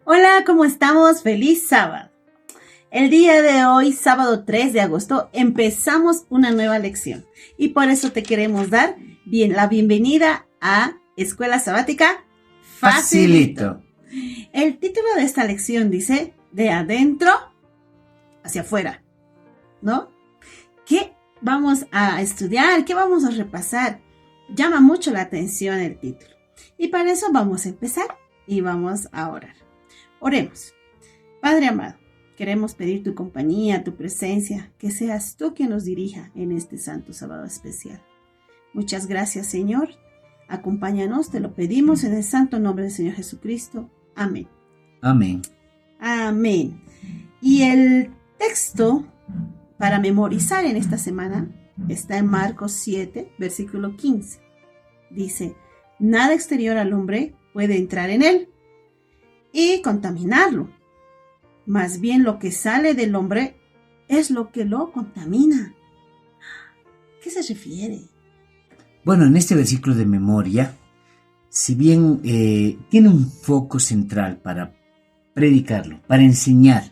Hola, ¿cómo estamos? ¡Feliz sábado! El día de hoy, sábado 3 de agosto, empezamos una nueva lección y por eso te queremos dar la bienvenida a Escuela Sabática Facilito. El título de esta lección dice, de adentro hacia afuera, ¿no? ¿Qué vamos a estudiar? ¿Qué vamos a repasar? Llama mucho la atención el título. Y para eso vamos a empezar y vamos a orar. Oremos. Padre amado, queremos pedir tu compañía, tu presencia, que seas tú quien nos dirija en este santo sábado especial. Muchas gracias, Señor. Acompáñanos, te lo pedimos en el santo nombre del Señor Jesucristo. Amén. Amén. Amén. Y el texto para memorizar en esta semana está en Marcos 7, versículo 15. Dice, nada exterior al hombre puede entrar en él y contaminarlo. Más bien lo que sale del hombre es lo que lo contamina. ¿Qué se refiere? Bueno, en este versículo de memoria, si bien tiene un foco central para predicarlo, para enseñar,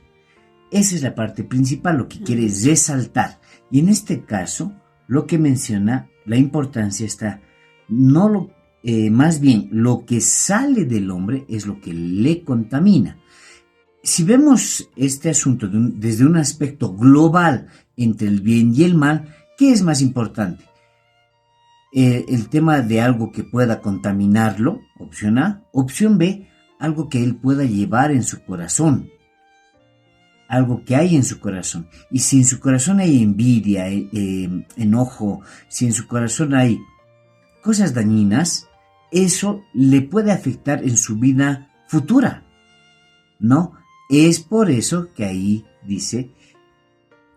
esa es la parte principal, lo que quiere resaltar. Y en este caso, lo que menciona, la importancia está, más bien lo que sale del hombre es lo que le contamina. Si vemos este asunto desde un aspecto global entre el bien y el mal, ¿qué es más importante? El tema de algo que pueda contaminarlo, opción A. Opción B, algo que él pueda llevar en su corazón. Algo que hay en su corazón. Y si en su corazón hay envidia, enojo, si en su corazón hay cosas dañinas, eso le puede afectar en su vida futura, ¿no? Es por eso que ahí dice,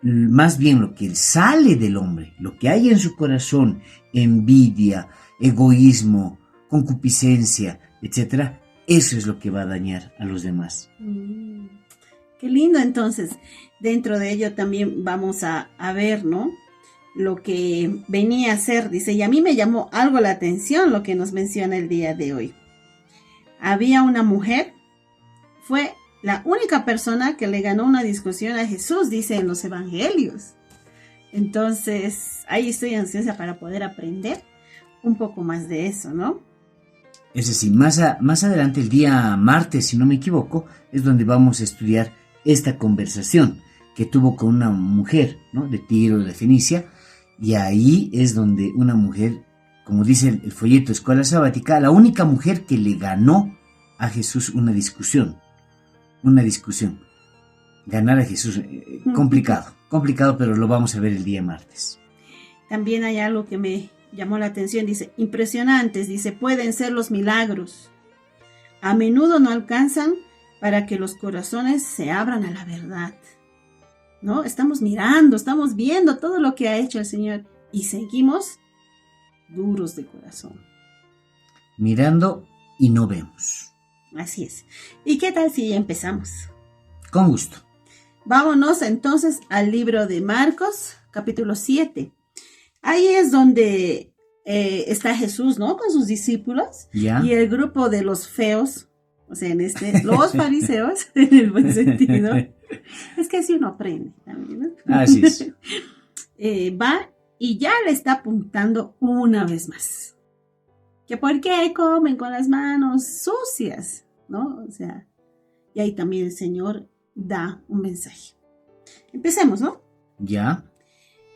más bien lo que sale del hombre, lo que hay en su corazón, envidia, egoísmo, concupiscencia, etc., eso es lo que va a dañar a los demás. Qué lindo, entonces, dentro de ello también vamos a ver, ¿no? Lo que venía a ser, dice, y a mí me llamó algo la atención lo que nos menciona el día de hoy. Había una mujer, fue la única persona que le ganó una discusión a Jesús, dice en los evangelios. Entonces, ahí estoy ansiosa para poder aprender un poco más de eso, ¿no? Es decir, más adelante, el día martes, si no me equivoco, es donde vamos a estudiar esta conversación que tuvo con una mujer, ¿no? De Tiro, de Fenicia, y ahí es donde una mujer, como dice el folleto Escuela Sabática, la única mujer que le ganó a Jesús una discusión. Ganar a Jesús, complicado, pero lo vamos a ver el día martes. También hay algo que me llamó la atención, dice, impresionantes, dice, pueden ser los milagros. A menudo no alcanzan para que los corazones se abran a la verdad. ¿No? Estamos mirando, estamos viendo todo lo que ha hecho el Señor y seguimos duros de corazón. Mirando y no vemos. Así es. ¿Y qué tal si ya empezamos? Con gusto. Vámonos entonces al libro de Marcos, capítulo 7. Ahí es donde está Jesús, ¿no? Con sus discípulos. ¿Ya? Y el grupo de los feos, o sea, los fariseos, en el buen sentido. Es que así uno aprende también, ¿no? Así es. Va y ya le está apuntando una vez más. Que por qué comen con las manos sucias, ¿no? O sea, y ahí también el Señor da un mensaje. Empecemos, ¿no? Ya.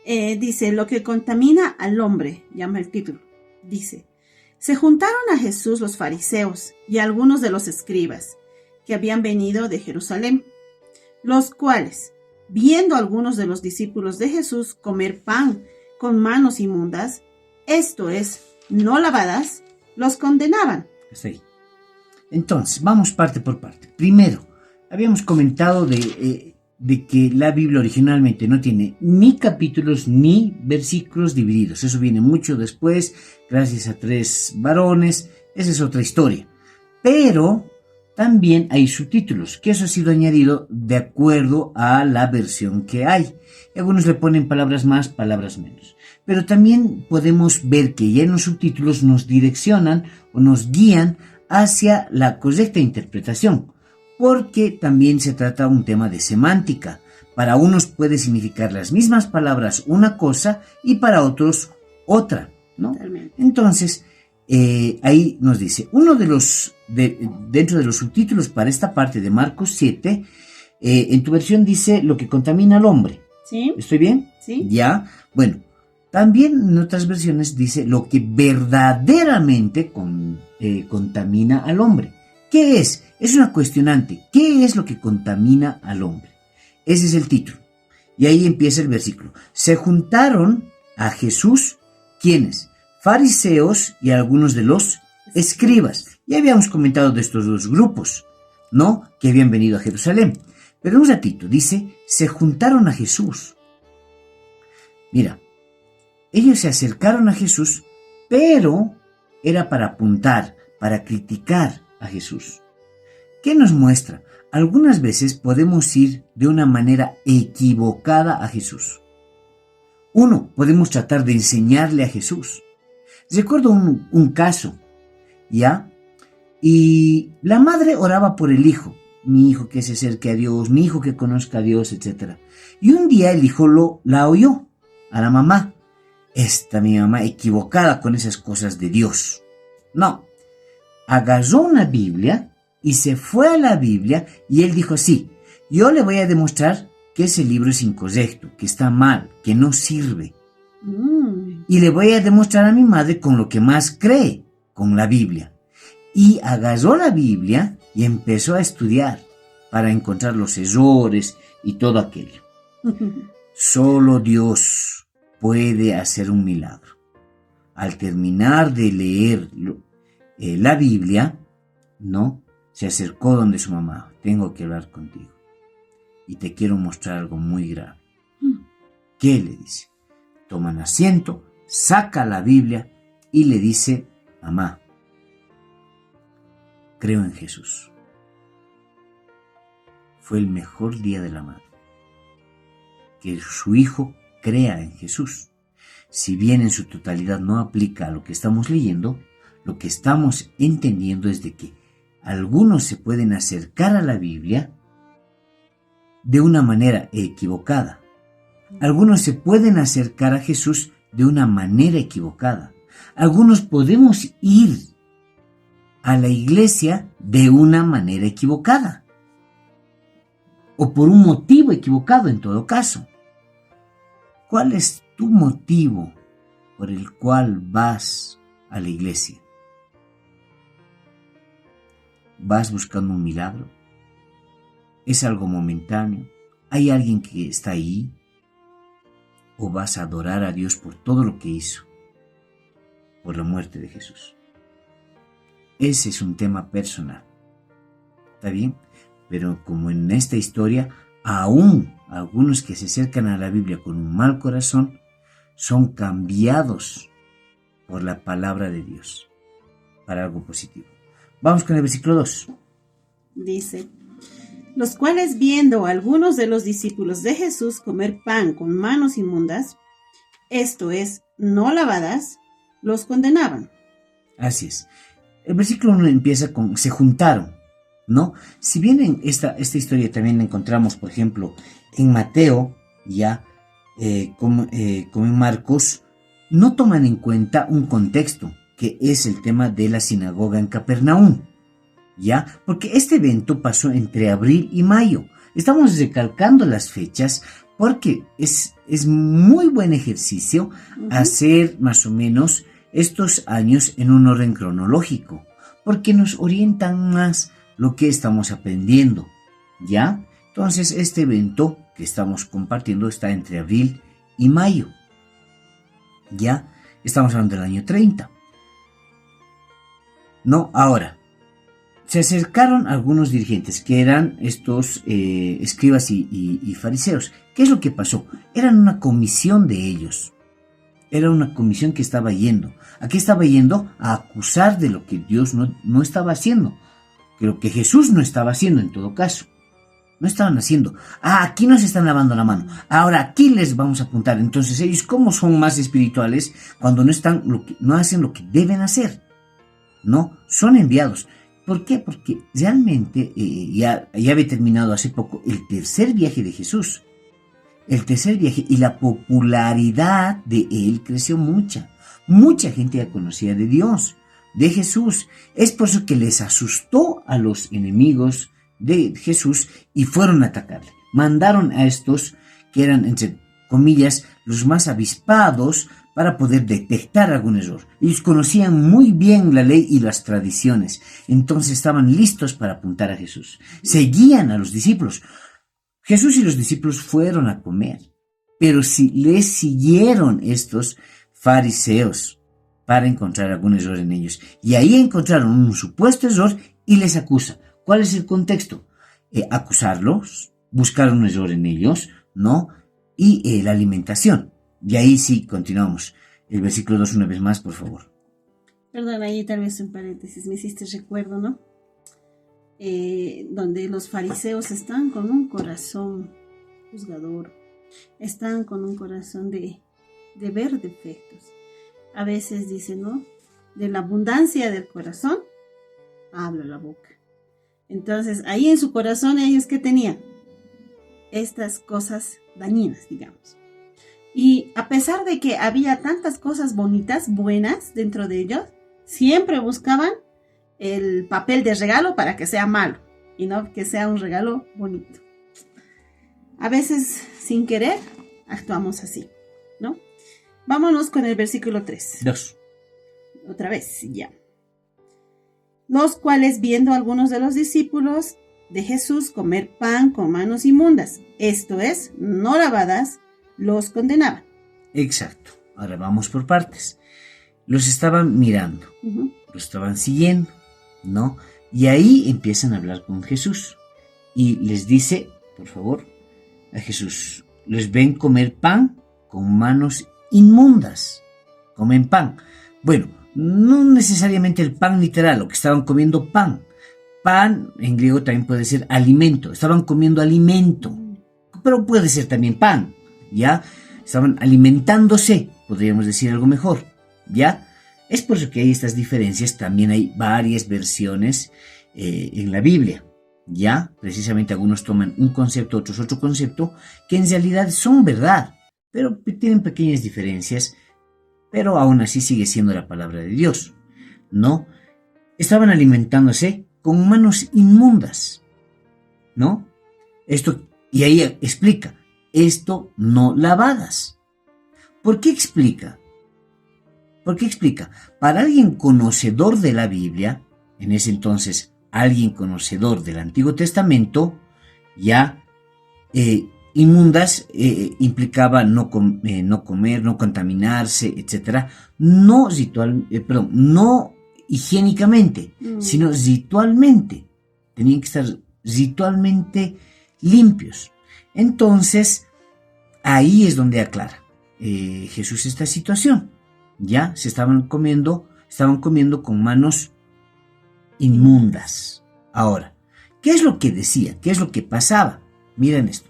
Dice, lo que contamina al hombre, llama el título. Dice, se juntaron a Jesús los fariseos y algunos de los escribas que habían venido de Jerusalén, los cuales, viendo a algunos de los discípulos de Jesús comer pan con manos inmundas, esto es, no lavadas, los condenaban. Sí. Entonces, vamos parte por parte. Primero, habíamos comentado de que la Biblia originalmente no tiene ni capítulos ni versículos divididos. Eso viene mucho después, gracias a 3 varones. Esa es otra historia. Pero también hay subtítulos, que eso ha sido añadido de acuerdo a la versión que hay. Algunos le ponen palabras más, palabras menos. Pero también podemos ver que ya en los subtítulos nos direccionan o nos guían hacia la correcta interpretación. porque también se trata un tema de semántica. Para unos puede significar las mismas palabras una cosa y para otros otra, ¿no? Totalmente. Entonces, ahí nos dice, dentro de los subtítulos para esta parte de Marcos 7, en tu versión dice lo que contamina al hombre. ¿Sí? ¿Estoy bien? Sí. Ya. Bueno, también en otras versiones dice lo que verdaderamente contamina al hombre. ¿Qué es? Es una cuestionante. ¿Qué es lo que contamina al hombre? Ese es el título. Y ahí empieza el versículo. Se juntaron a Jesús, ¿quiénes? Fariseos y algunos de los escribas. Ya habíamos comentado de estos dos grupos, ¿no? Que habían venido a Jerusalén. Pero un ratito, dice, se juntaron a Jesús. Mira, ellos se acercaron a Jesús, pero era para apuntar, para criticar a Jesús. ¿Qué nos muestra? Algunas veces podemos ir de una manera equivocada a Jesús. Uno, podemos tratar de enseñarle a Jesús. Recuerdo un caso, ¿ya? Y la madre oraba por el hijo. Mi hijo que se acerque a Dios, mi hijo que conozca a Dios, etc. Y un día el hijo la oyó a la mamá. Mi mamá equivocada con esas cosas de Dios. No. Agarró una Biblia y se fue a la Biblia y él dijo, sí, yo le voy a demostrar que ese libro es incorrecto, que está mal, que no sirve. Y le voy a demostrar a mi madre con lo que más cree, con la Biblia. Y agarró la Biblia y empezó a estudiar para encontrar los errores y todo aquello. Solo Dios puede hacer un milagro. Al terminar de leer la Biblia, ¿no? Se acercó donde su mamá. Tengo que hablar contigo. Y te quiero mostrar algo muy grave. ¿Qué le dice? Toman asiento, saca la Biblia y le dice, mamá, creo en Jesús. Fue el mejor día de la madre. Que su hijo crea en Jesús. Si bien en su totalidad no aplica a lo que estamos leyendo, lo que estamos entendiendo es de que algunos se pueden acercar a la Biblia de una manera equivocada. Algunos se pueden acercar a Jesús de una manera equivocada. Algunos podemos ir a la iglesia de una manera equivocada. O por un motivo equivocado en todo caso. ¿Cuál es tu motivo por el cual vas a la iglesia? ¿Vas buscando un milagro? ¿Es algo momentáneo? ¿Hay alguien que está ahí? ¿O vas a adorar a Dios por todo lo que hizo? Por la muerte de Jesús. Ese es un tema personal. ¿Está bien? Pero como en esta historia, aún algunos que se acercan a la Biblia con un mal corazón son cambiados por la palabra de Dios para algo positivo. Vamos con el versículo 2. Dice, los cuales viendo a algunos de los discípulos de Jesús comer pan con manos inmundas, esto es, no lavadas, los condenaban. Así es. El versículo 1 empieza con, se juntaron, ¿no? Si bien en esta historia también la encontramos, por ejemplo, en Mateo, ya, como en Marcos, no toman en cuenta un contexto, que es el tema de la sinagoga en Capernaum, ¿ya? Porque este evento pasó entre abril y mayo. Estamos recalcando las fechas porque es muy buen ejercicio hacer más o menos estos años en un orden cronológico, porque nos orientan más lo que estamos aprendiendo, ¿ya? Entonces, este evento que estamos compartiendo está entre abril y mayo, ¿ya? Estamos hablando del año 30. No, ahora, se acercaron algunos dirigentes, que eran estos escribas y fariseos. ¿Qué es lo que pasó? Eran una comisión de ellos. Era una comisión que estaba yendo. ¿A qué estaba yendo? A acusar de lo que Dios no estaba haciendo. Que lo que Jesús no estaba haciendo en todo caso. No estaban haciendo. Aquí nos están lavando la mano. Ahora aquí les vamos a apuntar. Entonces ellos, ¿cómo son más espirituales cuando no hacen lo que deben hacer? No, son enviados. ¿Por qué? Porque realmente ya había terminado hace poco el tercer viaje de Jesús. El tercer viaje, y la popularidad de él creció mucha. Mucha gente ya conocía de Dios, de Jesús. Es por eso que les asustó a los enemigos de Jesús y fueron a atacarle. Mandaron a estos que eran, entre comillas, los más avispados para poder detectar algún error. Ellos conocían muy bien la ley y las tradiciones, entonces estaban listos para apuntar a Jesús. Seguían a los discípulos. Jesús y los discípulos fueron a comer, pero si les siguieron estos fariseos para encontrar algún error en ellos. Y ahí encontraron un supuesto error y les acusa. ¿Cuál es el contexto? Acusarlos, buscar un error en ellos, ¿no? Y la alimentación. Y ahí sí, continuamos. El versículo 2 una vez más, por favor. Perdón, ahí tal vez un paréntesis, me hiciste recuerdo, ¿no? Donde los fariseos están con un corazón juzgador, están con un corazón de ver defectos. A veces dicen, ¿no? De la abundancia del corazón, habla la boca. Entonces, ahí en su corazón ellos, ¿qué tenían? Estas cosas dañinas, digamos. Y a pesar de que había tantas cosas bonitas, buenas dentro de ellos, siempre buscaban el papel de regalo para que sea malo y no que sea un regalo bonito. A veces, sin querer, actuamos así, ¿no? Vámonos con el versículo 3. 2. Otra vez, ya. Los cuales, viendo a algunos de los discípulos de Jesús comer pan con manos inmundas, esto es, no lavadas, los condenaban. Exacto. Ahora vamos por partes. Los estaban mirando, los estaban siguiendo, ¿no? Y ahí empiezan a hablar con Jesús. Y les dice, por favor, a Jesús, les ven comer pan con manos inmundas. Comen pan. Bueno, no necesariamente el pan literal, lo que estaban comiendo pan. Pan en griego también puede ser alimento. Estaban comiendo alimento, pero puede ser también pan, ¿ya? Estaban alimentándose, podríamos decir algo mejor, ¿ya? Es por eso que hay estas diferencias. También hay varias versiones en la Biblia, ¿ya? Precisamente algunos toman un concepto, otros otro concepto, que en realidad son verdad, pero tienen pequeñas diferencias, pero aún así sigue siendo la palabra de Dios, ¿no? Estaban alimentándose con manos inmundas, ¿no? Esto, y ahí explica, esto no lavadas. ¿Por qué explica? ¿Por qué explica? Para alguien conocedor de la Biblia, en ese entonces alguien conocedor del Antiguo Testamento, ya inmundas implicaba no comer, no contaminarse, etc. No higiénicamente, sino ritualmente. Tenían que estar ritualmente limpios. Entonces, ahí es donde aclara Jesús esta situación. Ya se estaban comiendo con manos inmundas. Ahora, ¿qué es lo que decía? ¿Qué es lo que pasaba? Miren esto.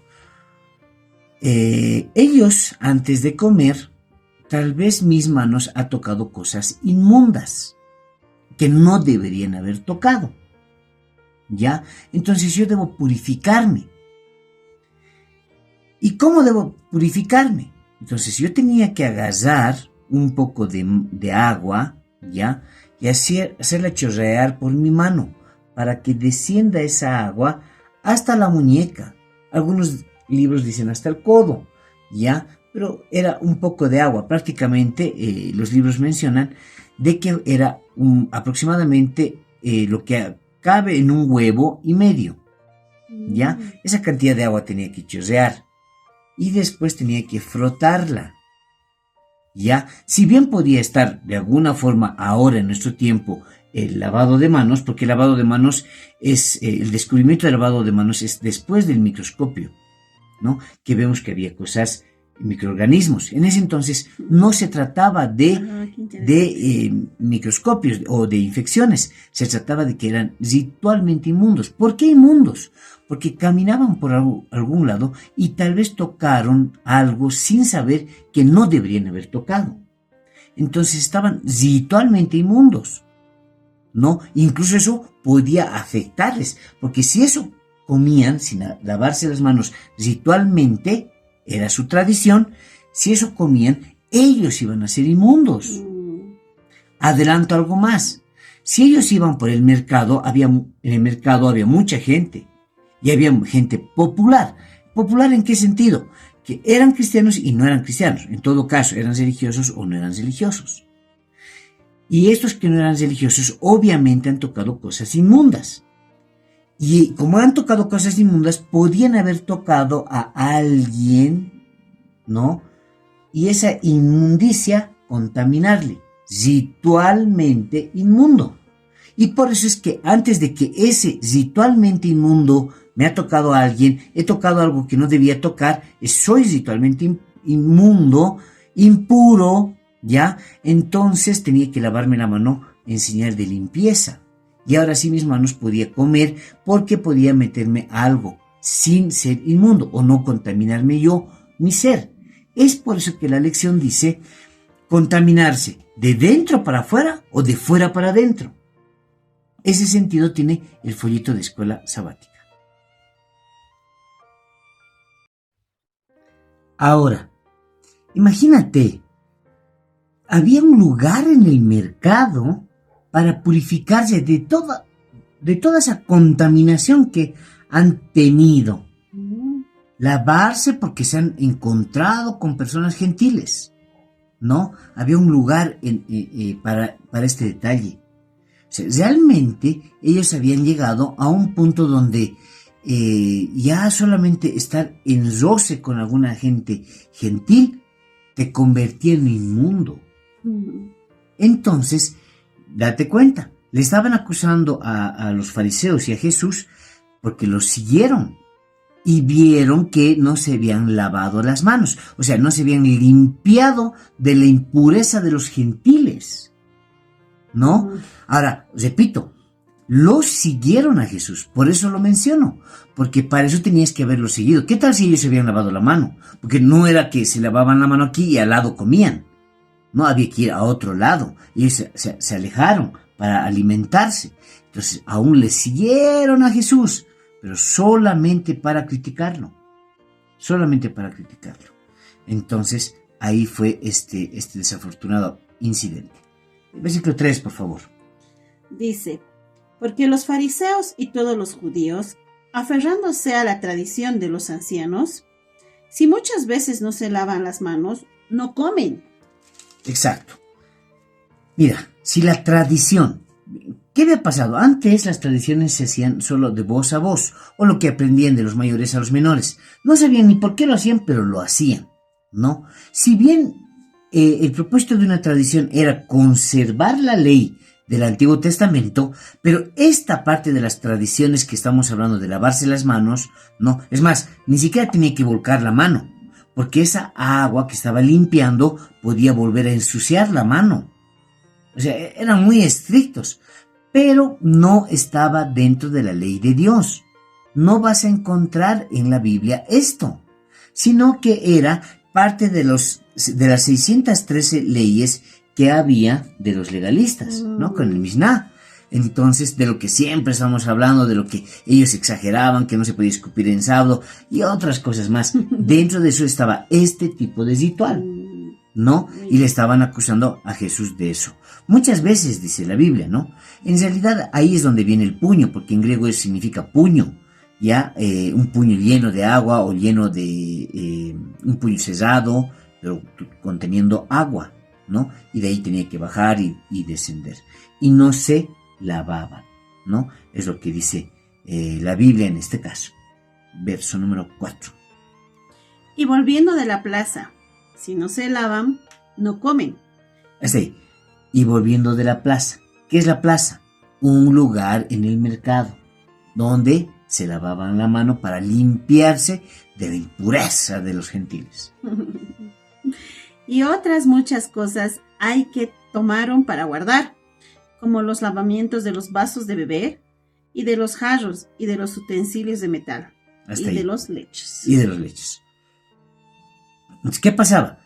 Ellos, antes de comer, tal vez mis manos ha tocado cosas inmundas que no deberían haber tocado. ¿Ya? Entonces yo debo purificarme. ¿Y cómo debo purificarme? Entonces yo tenía que agarrar un poco de agua, ¿ya? Y hacerla chorrear por mi mano para que descienda esa agua hasta la muñeca. Algunos libros dicen hasta el codo, ¿ya? Pero era un poco de agua. Prácticamente los libros mencionan de que era aproximadamente lo que cabe en un huevo y medio, ¿ya? Esa cantidad de agua tenía que chorrear y después tenía que frotarla, ¿ya? Si bien podía estar de alguna forma ahora en nuestro tiempo el lavado de manos, porque el lavado de manos es, el descubrimiento del lavado de manos es después del microscopio, ¿no? Que vemos que había cosas, microorganismos. En ese entonces no se trataba de microscopios o de infecciones, se trataba de que eran ritualmente inmundos. ¿Por qué inmundos? Porque caminaban por algún lado y tal vez tocaron algo sin saber que no deberían haber tocado. Entonces estaban ritualmente inmundos. ¿no? Incluso eso podía afectarles, porque si eso comían sin lavarse las manos ritualmente, era su tradición, si eso comían, ellos iban a ser inmundos. Adelanto algo más. Si ellos iban por el mercado, en el mercado había mucha gente, y había gente popular. ¿Popular en qué sentido? Que eran cristianos y no eran cristianos. En todo caso, eran religiosos o no eran religiosos. Y estos que no eran religiosos, obviamente han tocado cosas inmundas. Y como han tocado cosas inmundas, podían haber tocado a alguien, ¿no? Y esa inmundicia contaminarle, ritualmente inmundo. Y por eso es que antes de que ese ritualmente inmundo me ha tocado a alguien, he tocado algo que no debía tocar, soy ritualmente inmundo, impuro, ¿ya? Entonces tenía que lavarme la mano en señal de limpieza. Y ahora sí mis manos podía comer porque podía meterme algo sin ser inmundo o no contaminarme yo, mi ser. Es por eso que la lección dice contaminarse de dentro para afuera o de fuera para adentro. Ese sentido tiene el folleto de escuela sabática. Ahora, imagínate, había un lugar en el mercado para purificarse de toda esa contaminación que han tenido. Lavarse porque se han encontrado con personas gentiles, ¿no? Había un lugar para este detalle. O sea, realmente ellos habían llegado a un punto donde ya solamente estar en roce con alguna gente gentil te convertía en inmundo. Entonces, date cuenta, le estaban acusando a los fariseos y a Jesús porque los siguieron y vieron que no se habían lavado las manos, o sea, no se habían limpiado de la impureza de los gentiles, ¿no? Ahora, repito, los siguieron a Jesús, por eso lo menciono, porque para eso tenías que haberlo seguido. ¿Qué tal si ellos se habían lavado la mano? Porque no era que se lavaban la mano aquí y al lado comían. No, había que ir a otro lado. Ellos se alejaron para alimentarse. Entonces, aún le siguieron a Jesús, pero solamente para criticarlo. Solamente para criticarlo. Entonces, ahí fue este desafortunado incidente. Versículo 3, por favor. Dice, porque los fariseos y todos los judíos, aferrándose a la tradición de los ancianos, si muchas veces no se lavan las manos, no comen. Exacto. Mira, si la tradición, ¿qué había pasado? Antes las tradiciones se hacían solo de voz a voz, o lo que aprendían de los mayores a los menores. No sabían ni por qué lo hacían, pero lo hacían, ¿no? Si bien el propósito de una tradición era conservar la ley del Antiguo Testamento, pero esta parte de las tradiciones que estamos hablando de lavarse las manos, no, es más, ni siquiera tenía que volcar la mano, porque esa agua que estaba limpiando podía volver a ensuciar la mano. O sea, eran muy estrictos, pero no estaba dentro de la ley de Dios. No vas a encontrar en la Biblia esto, sino que era parte de las 613 leyes que había de los legalistas, ¿no? Con el Mishnah. Entonces, de lo que siempre estamos hablando, de lo que ellos exageraban, que no se podía escupir en sábado y otras cosas más. Dentro de eso estaba este tipo de ritual, ¿no? Y le estaban acusando a Jesús de eso. Muchas veces dice la Biblia, ¿no? En realidad ahí es donde viene el puño, porque en griego eso significa puño, ¿ya? Un puño lleno de agua o lleno de un puño cerrado, pero conteniendo agua, ¿no? Y de ahí tenía que bajar y descender. Y no se lavaban, ¿no? Es lo que dice la Biblia en este caso. Verso número 4. Y volviendo de la plaza, si no se lavan, no comen. Hasta ahí. Y volviendo de la plaza. ¿Qué es la plaza? Un lugar en el mercado donde se lavaban la mano para limpiarse de la impureza de los gentiles. Y otras muchas cosas hay que tomaron para guardar, como los lavamientos de los vasos de beber, y de los jarros, y de los utensilios de metal, Hasta y ahí. de los lechos. Y de los lechos. Entonces, ¿qué pasaba?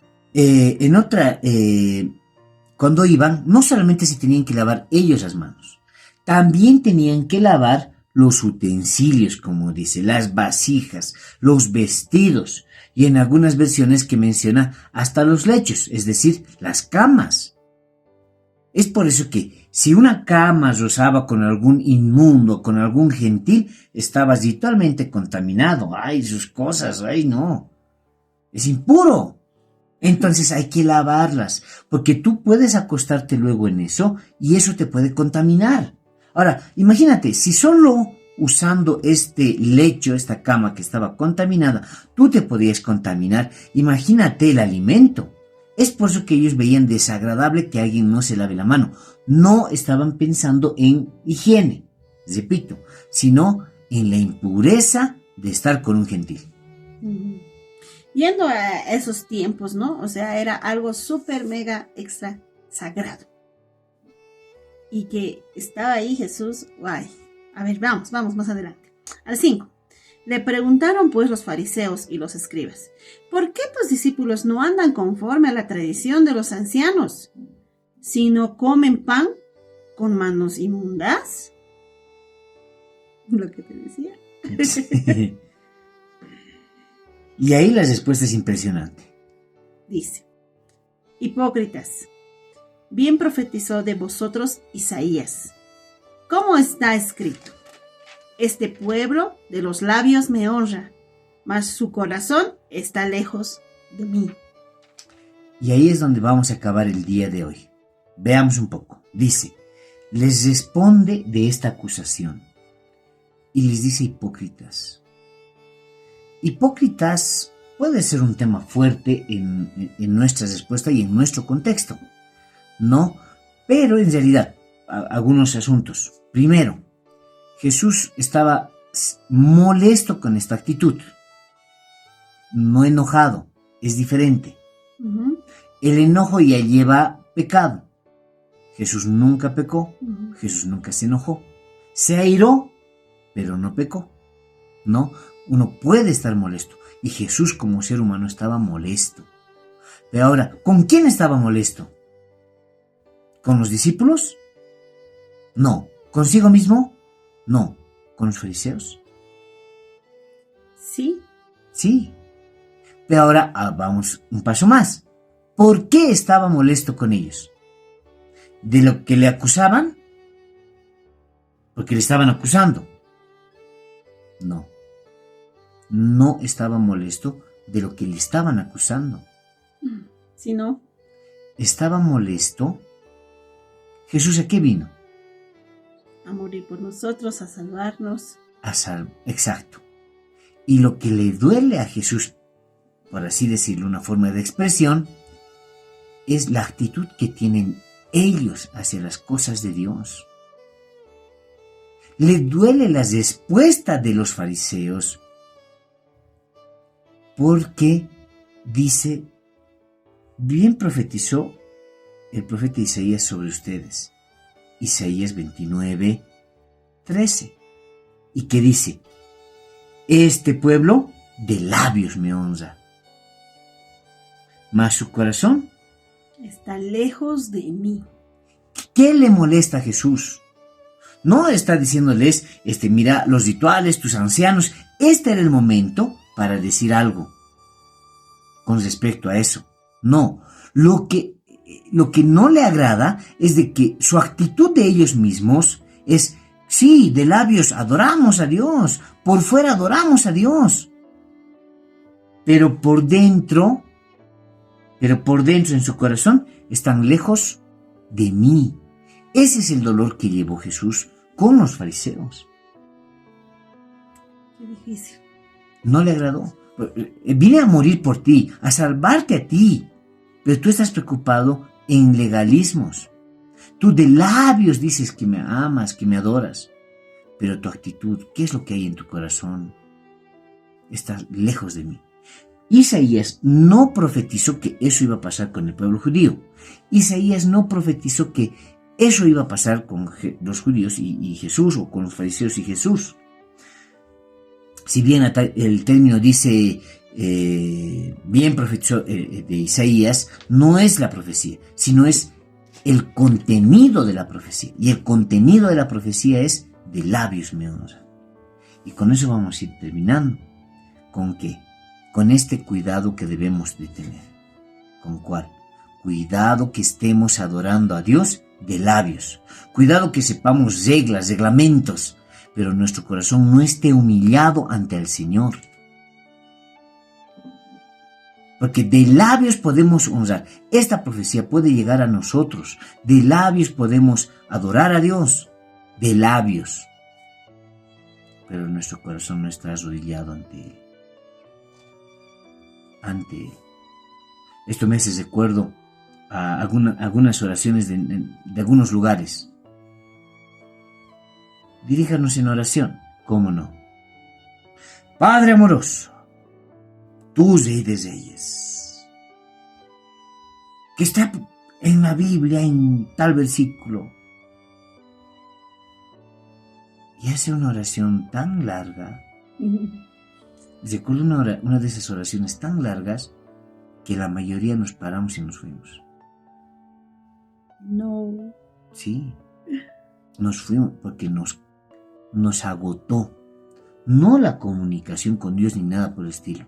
Cuando iban, no solamente se tenían que lavar ellos las manos, También tenían que lavar los utensilios, como dice, las vasijas, los vestidos, y en algunas versiones que menciona hasta los lechos, es decir, las camas. Es por eso que si una cama rozaba con algún inmundo, con algún gentil, estabas ritualmente contaminado. Ay, sus cosas, ay, no. Es impuro. Entonces hay que lavarlas, porque tú puedes acostarte luego en eso y eso te puede contaminar. Ahora, imagínate, si solo usando este lecho, esta cama que estaba contaminada, tú te podías contaminar, imagínate el alimento. Es por eso que ellos veían desagradable que alguien no se lave la mano. No estaban pensando en higiene, repito, sino en la impureza de estar con un gentil. Yendo a esos tiempos, ¿no? O sea, era algo súper, mega, extra sagrado. Y que estaba ahí Jesús, guay. A ver, vamos más adelante. Al 5. Le preguntaron pues los fariseos y los escribas, ¿por qué tus discípulos no andan conforme a la tradición de los ancianos, sino comen pan con manos inmundas? Lo que te decía. Sí. Y ahí la respuesta es impresionante. Dice, hipócritas, bien profetizó de vosotros Isaías. ¿Cómo está escrito? Este pueblo de los labios me honra, mas su corazón está lejos de mí. Y ahí es donde vamos a acabar el día de hoy. Veamos un poco. Dice, les responde de esta acusación y les dice hipócritas. Hipócritas puede ser un tema fuerte en nuestra respuesta y en nuestro contexto, ¿no? Pero en realidad, algunos asuntos. Primero, Jesús estaba molesto con esta actitud, no enojado, es diferente. El enojo ya lleva pecado. Jesús nunca pecó, Jesús nunca se enojó. Se airó, pero no pecó. No, uno puede estar molesto. Y Jesús como ser humano estaba molesto. Pero ahora, ¿con quién estaba molesto? ¿Con los discípulos? No. ¿Consigo mismo? No. ¿Con los fariseos? Sí. Sí. Pero ahora vamos un paso más. ¿Por qué estaba molesto con ellos? ¿De lo que le acusaban? Porque le estaban acusando. No. No estaba molesto de lo que le estaban acusando. Si no. Estaba molesto. ¿Jesús a qué vino? A morir por nosotros, a salvarnos. Exacto. Y lo que le duele a Jesús, por así decirlo, una forma de expresión, es la actitud que tienen ellos hacia las cosas de Dios. Le duele la respuesta de los fariseos porque dice, bien profetizó el profeta Isaías sobre ustedes. Isaías 29, 13. Y que dice, este pueblo de labios me honra, mas su corazón está lejos de mí. ¿Qué le molesta a Jesús? No está diciéndoles, mira, los rituales, tus ancianos. Este era el momento para decir algo con respecto a eso. No, lo que no le agrada es de que su actitud de ellos mismos es, sí, de labios adoramos a Dios, por fuera adoramos a Dios, pero por dentro en su corazón están lejos de mí. Ese es el dolor que llevó Jesús con los fariseos. Qué difícil. No le agradó. Vine a morir por ti, a salvarte a ti, pero tú estás preocupado en legalismos. Tú de labios dices que me amas, que me adoras, pero tu actitud, ¿qué es lo que hay en tu corazón? Estás lejos de mí. Isaías no profetizó que eso iba a pasar con el pueblo judío. Isaías no profetizó que eso iba a pasar con los judíos y Jesús, o con los fariseos y Jesús. Si bien el término dice bien profetizó de Isaías, no es la profecía, sino es el contenido de la profecía. Y el contenido de la profecía es: de labios me honra. Y con eso vamos a ir terminando. ¿Con qué? Con este cuidado que debemos de tener. ¿Con cuál? Cuidado que estemos adorando a Dios de labios. Cuidado que sepamos reglas, reglamentos, pero nuestro corazón no esté humillado ante el Señor. Porque de labios podemos honrar. Esta profecía puede llegar a nosotros. De labios podemos adorar a Dios. De labios. Pero nuestro corazón no está arrodillado ante Él. Esto me hace recuerdo a algunas oraciones de algunos lugares. Diríjanos en oración, ¿cómo no? Padre amoroso, tú Rey de Reyes, que está en la Biblia, en tal versículo, y hace una oración tan larga. Recuerdo una de esas oraciones tan largas que la mayoría nos paramos y nos fuimos. No. Sí, nos fuimos porque nos agotó. No la comunicación con Dios ni nada por el estilo,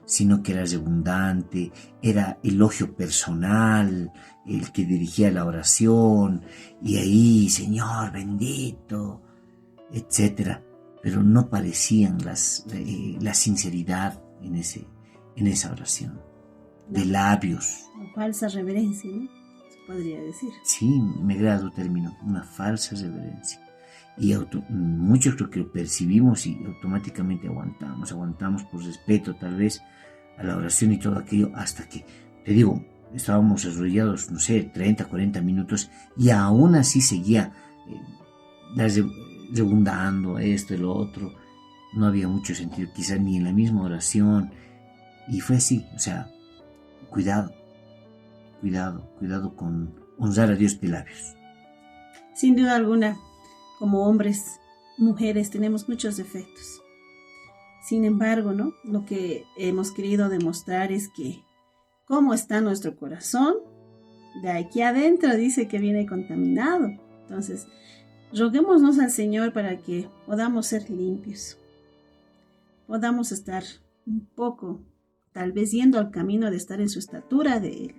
sino que era redundante, era elogio personal, el que dirigía la oración, y ahí, Señor bendito, etcétera. Pero no parecían la sinceridad en esa oración. De labios. Una falsa reverencia, ¿no? Se podría decir. Sí, me agrada tu término, una falsa reverencia. Y muchos creo que lo percibimos y automáticamente aguantamos por respeto tal vez a la oración y todo aquello, hasta que, te digo, estábamos arrodillados, no sé, 30, 40 minutos, y aún así seguía redundando esto y lo otro. No había mucho sentido, quizás ni en la misma oración, y fue así. O sea, cuidado con honrar a Dios de labios. Sin duda alguna, como hombres, mujeres, tenemos muchos defectos. Sin embargo, ¿no? Lo que hemos querido demostrar es que cómo está nuestro corazón, de aquí adentro dice que viene contaminado. Entonces, roguémonos al Señor para que podamos ser limpios, podamos estar un poco, tal vez yendo al camino de estar en su estatura de Él.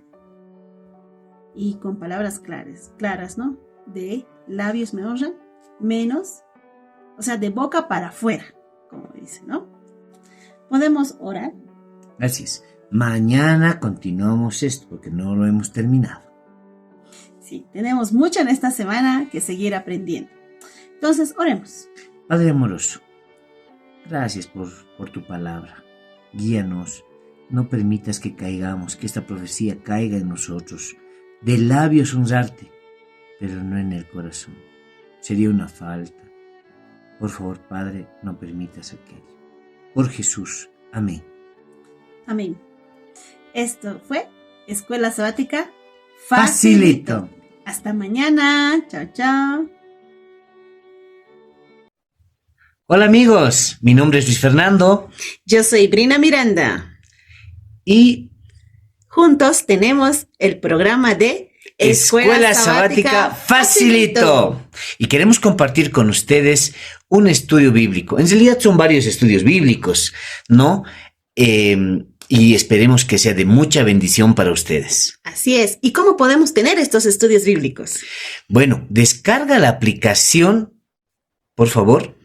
Y con palabras claras, ¿no? De labios me honran, menos, o sea, de boca para afuera, como dice, ¿no? ¿Podemos orar? Así es. Mañana continuamos esto porque no lo hemos terminado. Sí, tenemos mucho en esta semana que seguir aprendiendo. Entonces, oremos. Padre amoroso, gracias por tu palabra. Guíanos, no permitas que caigamos, que esta profecía caiga en nosotros. De labios honrarte, pero no en el corazón. Sería una falta. Por favor, Padre, no permitas aquello. Por Jesús. Amén. Amén. Esto fue Escuela Sabática Facilito. Hasta mañana. Chao, chao. Hola amigos, mi nombre es Luis Fernando. Yo soy Brina Miranda. Y juntos tenemos el programa de Escuela Sabática Facilito. Y queremos compartir con ustedes un estudio bíblico. En realidad son varios estudios bíblicos, ¿no? Y esperemos que sea de mucha bendición para ustedes. Así es. ¿Y cómo podemos tener estos estudios bíblicos? Bueno, descarga la aplicación, por favor.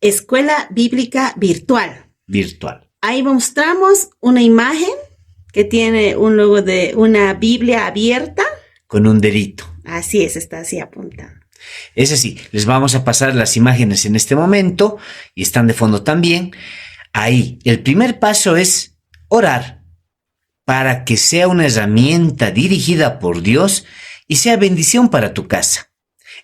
Escuela Bíblica Virtual. Virtual. Ahí mostramos una imagen que tiene un logo de una Biblia abierta. Con un dedito. Así es, está así apuntado. Es así, les vamos a pasar las imágenes en este momento y están de fondo también. Ahí, el primer paso es orar para que sea una herramienta dirigida por Dios y sea bendición para tu casa.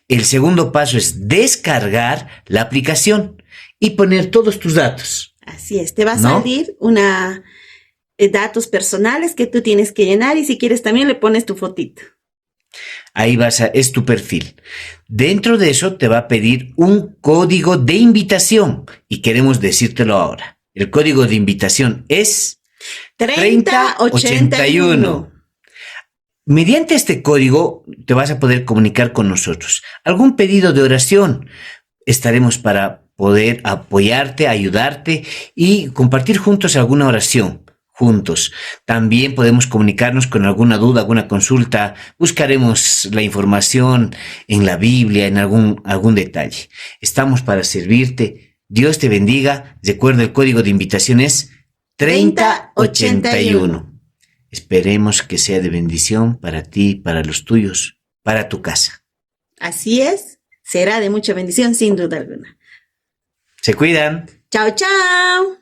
El segundo paso es descargar la aplicación y poner todos tus datos. Así es, te va a salir datos personales que tú tienes que llenar y si quieres también le pones tu fotito. Ahí es tu perfil. Dentro de eso te va a pedir un código de invitación y queremos decírtelo ahora. El código de invitación es 3081. Mediante este código te vas a poder comunicar con nosotros. ¿Algún pedido de oración? Estaremos para poder apoyarte, ayudarte y compartir juntos alguna oración. Juntos. También podemos comunicarnos con alguna duda, alguna consulta. Buscaremos la información en la Biblia, en algún detalle. Estamos para servirte. Dios te bendiga. Recuerda, el código de invitación es 3081. Esperemos que sea de bendición para ti, para los tuyos, para tu casa. Así es, será de mucha bendición sin duda alguna. Se cuidan. Chao, chao.